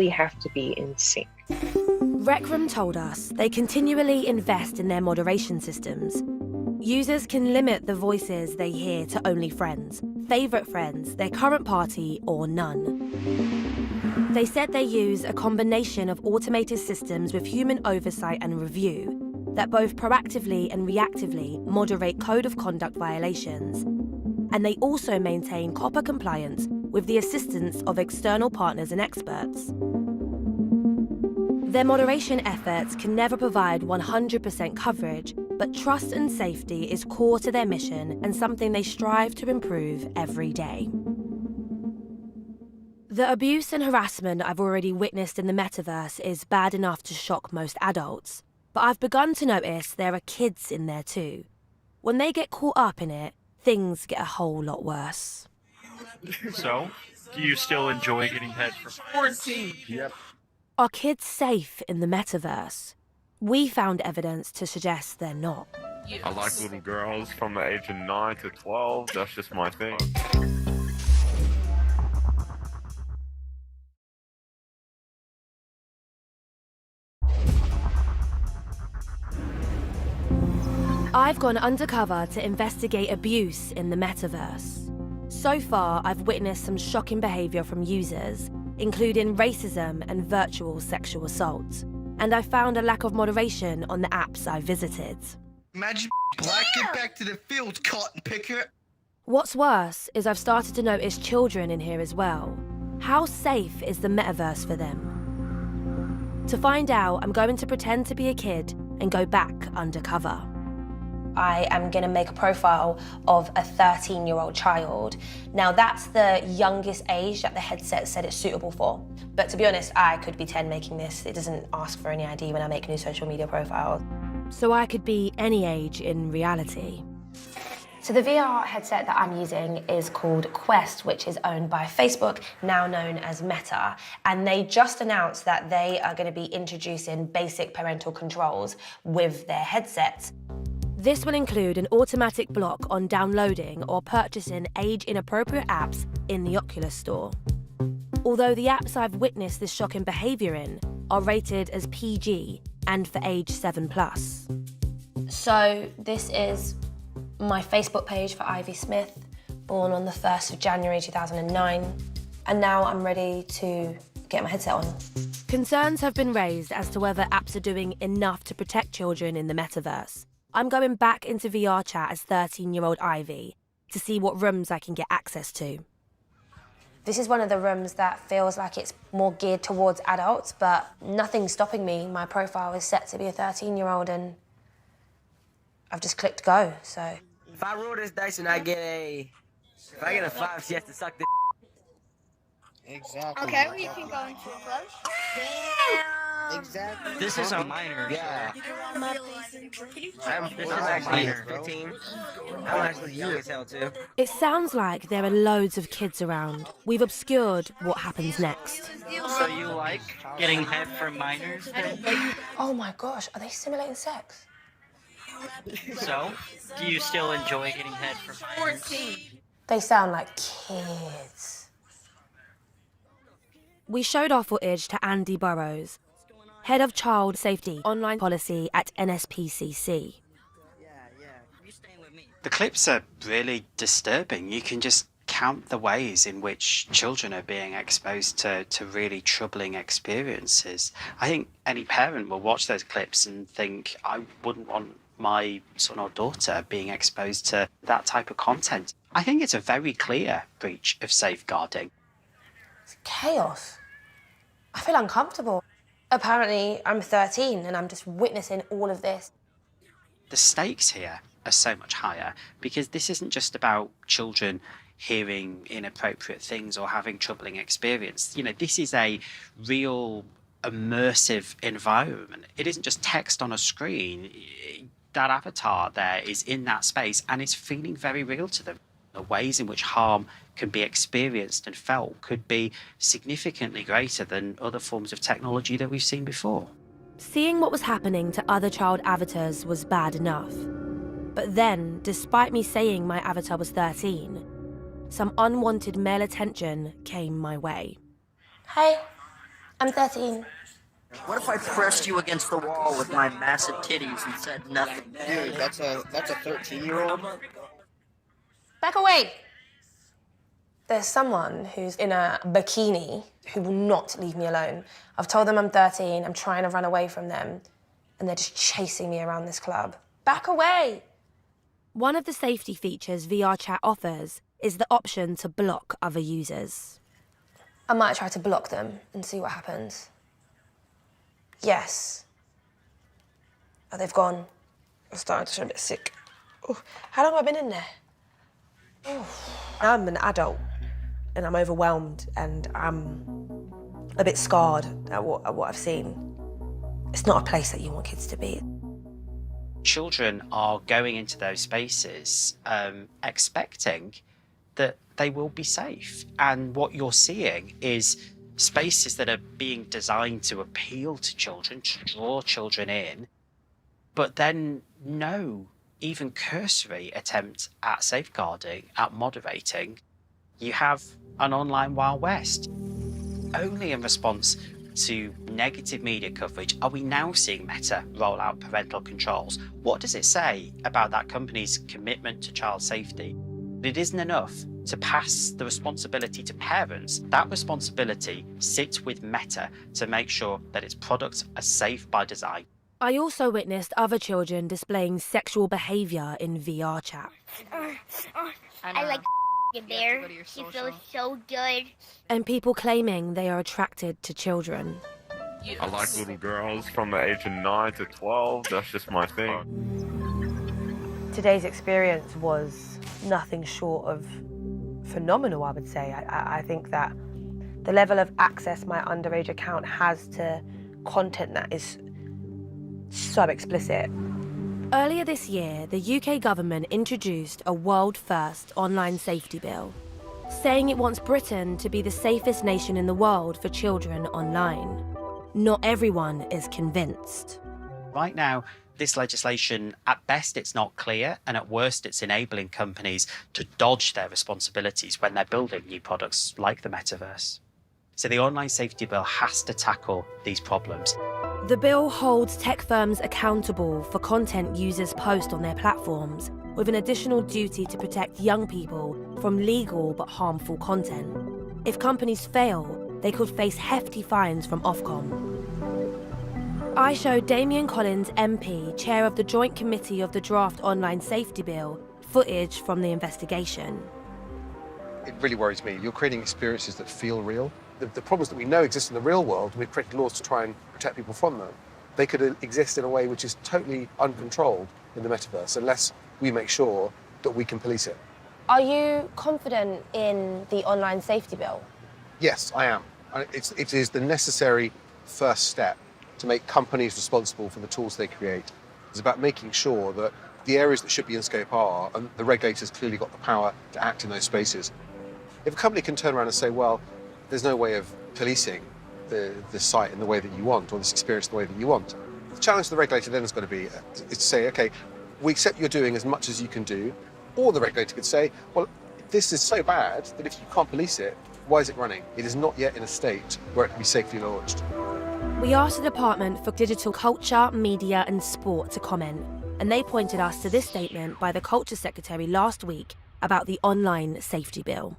We have to be in sync. Rec Room told us they continually invest in their moderation systems. Users can limit the voices they hear to only friends, favourite friends, their current party, or none. They said they use a combination of automated systems with human oversight and review that both proactively and reactively moderate code of conduct violations. And they also maintain COPPA compliance with the assistance of external partners and experts. Their moderation efforts can never provide 100% coverage, but trust and safety is core to their mission and something they strive to improve every day. The abuse and harassment I've already witnessed in the metaverse is bad enough to shock most adults, but I've begun to notice there are kids in there too. When they get caught up in it, things get a whole lot worse. So, do you still enjoy getting head from 14? Yep. Are kids safe in the metaverse? We found evidence to suggest they're not. Yes. I like little girls from the age of 9 to 12. That's just my thing. I've gone undercover to investigate abuse in the metaverse. So far, I've witnessed some shocking behaviour from users, including racism and virtual sexual assault. And I found a lack of moderation on the apps I visited. Imagine black, get back to the field, cotton picker. What's worse is I've started to notice children in here as well. How safe is the metaverse for them? To find out, I'm going to pretend to be a kid and go back undercover. I am going to make a profile of a 13-year-old child. Now, that's the youngest age that the headset said it's suitable for. But to be honest, I could be 10 making this. It doesn't ask for any ID when I make new social media profiles. So I could be any age in reality. So the VR headset that I'm using is called Quest, which is owned by Facebook, now known as Meta. And they just announced that they are going to be introducing basic parental controls with their headsets. This will include an automatic block on downloading or purchasing age-inappropriate apps in the Oculus Store. Although the apps I've witnessed this shocking behaviour in are rated as PG and for age 7+. So this is my Facebook page for Ivy Smith, born on the 1st of January 2009. And now I'm ready to get my headset on. Concerns have been raised as to whether apps are doing enough to protect children in the metaverse. I'm going back into VR chat as 13-year-old Ivy to see what rooms I can get access to. This is one of the rooms that feels like it's more geared towards adults, but nothing's stopping me. My profile is set to be a 13-year-old and I've just clicked go, so. If I roll this dice and I get if I get a 5, she has to suck the. Exactly. Okay, well, you can go into a club. Exactly. This is a minor. Yeah. This is actually 15. I'm actually young as hell, too. It sounds like there are loads of kids around. We've obscured what happens next. So you like getting head from minors? Oh my gosh, are they simulating sex? So, do you still enjoy getting head from minors? 14. They sound like kids. We showed our footage to Andy Burrows, Head of Child Safety Online Policy at NSPCC. The clips are really disturbing. You can just count the ways in which children are being exposed to really troubling experiences. I think any parent will watch those clips and think, I wouldn't want my son or daughter being exposed to that type of content. I think it's a very clear breach of safeguarding. It's chaos. I feel uncomfortable. Apparently, I'm 13 and I'm just witnessing all of this. The stakes here are so much higher because this isn't just about children hearing inappropriate things or having troubling experience. You know, this is a real immersive environment. It isn't just text on a screen. That avatar there is in that space and it's feeling very real to them. The ways in which harm can be experienced and felt could be significantly greater than other forms of technology that we've seen before. Seeing what was happening to other child avatars was bad enough. But then, despite me saying my avatar was 13, some unwanted male attention came my way. Hey, I'm 13. What if I pressed you against the wall with my massive titties and said nothing? Dude, that's a 13-year-old. Back away! There's someone who's in a bikini who will not leave me alone. I've told them I'm 13, I'm trying to run away from them, and they're just chasing me around this club. Back away! One of the safety features VR chat offers is the option to block other users. I might try to block them and see what happens. Yes. Oh, they've gone. I'm starting to feel a bit sick. Oh, how long have I been in there? Oh. I'm an adult and I'm overwhelmed and I'm a bit scarred at what I've seen. It's not a place that you want kids to be. Children are going into those spaces expecting that they will be safe. And what you're seeing is spaces that are being designed to appeal to children, to draw children in, but then no even cursory attempt at safeguarding, at moderating. You have an online Wild West. Only in response to negative media coverage are we now seeing Meta roll out parental controls. What does it say about that company's commitment to child safety? It isn't enough to pass the responsibility to parents. That responsibility sits with Meta to make sure that its products are safe by design. I also witnessed other children displaying sexual behaviour in VR chat. I like in there. She feels so good. And people claiming they are attracted to children. I like little girls from the age of 9 to 12. That's just my thing. Today's experience was nothing short of phenomenal, I would say. I think that the level of access my underage account has to content that is so explicit. Earlier this year, the UK government introduced a world-first online safety bill, saying it wants Britain to be the safest nation in the world for children online. Not everyone is convinced. Right now, this legislation, at best, it's not clear, and at worst, it's enabling companies to dodge their responsibilities when they're building new products like the Metaverse. So the online safety bill has to tackle these problems. The bill holds tech firms accountable for content users post on their platforms, with an additional duty to protect young people from legal but harmful content. If companies fail, they could face hefty fines from Ofcom. I showed Damian Collins MP, chair of the Joint Committee of the Draft Online Safety Bill, footage from the investigation. It really worries me. You're creating experiences that feel real. The problems that we know exist in the real world, we've created laws to try and protect people from them. They could exist in a way which is totally uncontrolled in the metaverse unless we make sure that we can police it. Are you confident in the online safety bill? Yes, I am. It is the necessary first step to make companies responsible for the tools they create. It's about making sure that the areas that should be in scope are, and the regulators clearly got the power to act in those spaces. If a company can turn around and say, well, there's no way of policing the site in the way that you want, or this experience in the way that you want, the challenge to the regulator then is going to be is to say, okay, we accept you're doing as much as you can do, or the regulator could say, well, this is so bad that if you can't police it, why is it running? It is not yet in a state where it can be safely launched. We asked the Department for Digital Culture, Media and Sport to comment, and they pointed us to this statement by the Culture Secretary last week about the online safety bill.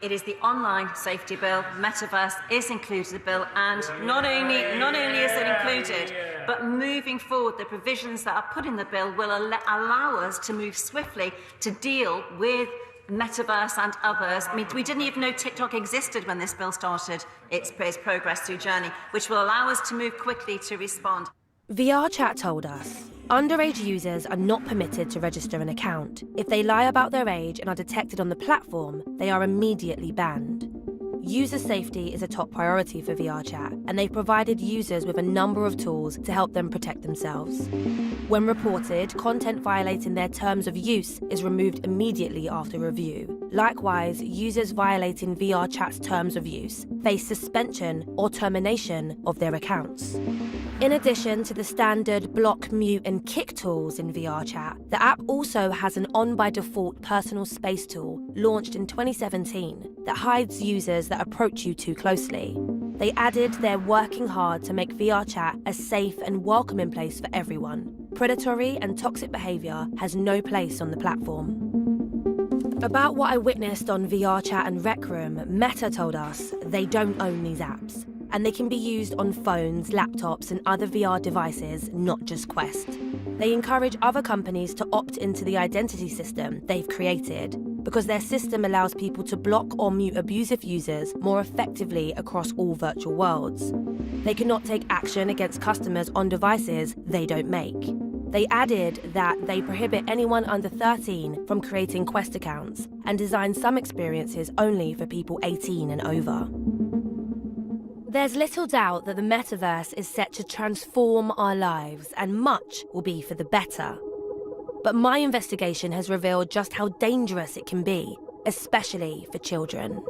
It is the online safety bill. Metaverse is included in the bill, and not only is it included, but moving forward, the provisions that are put in the bill will allow us to move swiftly to deal with Metaverse and others. I mean, we didn't even know TikTok existed when this bill started its progress through journey, which will allow us to move quickly to respond. VR Chat told us underage users are not permitted to register an account. If they lie about their age and are detected on the platform, they are immediately banned. User safety is a top priority for VR Chat, and they've provided users with a number of tools to help them protect themselves. When reported, content violating their terms of use is removed immediately after review. Likewise, users violating VR Chat's terms of use face suspension or termination of their accounts. In addition to the standard block, mute and kick tools in VR Chat, the app also has an on-by-default personal space tool launched in 2017 that hides users that approach you too closely. They added they're working hard to make VR chat a safe and welcoming place for everyone. Predatory and toxic behaviour has no place on the platform. About what I witnessed on VR chat and Rec Room, Meta told us they don't own these apps, and they can be used on phones, laptops and other VR devices, not just Quest. They encourage other companies to opt into the identity system they've created, because their system allows people to block or mute abusive users more effectively across all virtual worlds. They cannot take action against customers on devices they don't make. They added that they prohibit anyone under 13 from creating Quest accounts and design some experiences only for people 18 and over. There's little doubt that the metaverse is set to transform our lives, and much will be for the better. But my investigation has revealed just how dangerous it can be, especially for children.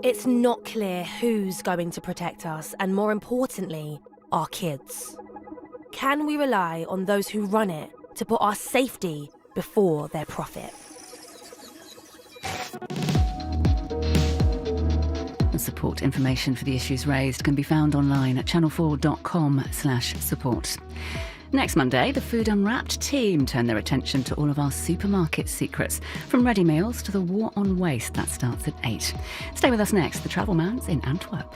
It's not clear who's going to protect us, and more importantly, our kids. Can we rely on those who run it to put our safety before their profit? Support information for the issues raised can be found online at channel4.com/support. Next Monday, the Food Unwrapped team turn their attention to all of our supermarket secrets, from ready meals to the war on waste. That starts at 8. Stay with us next. The Travel Man's in Antwerp.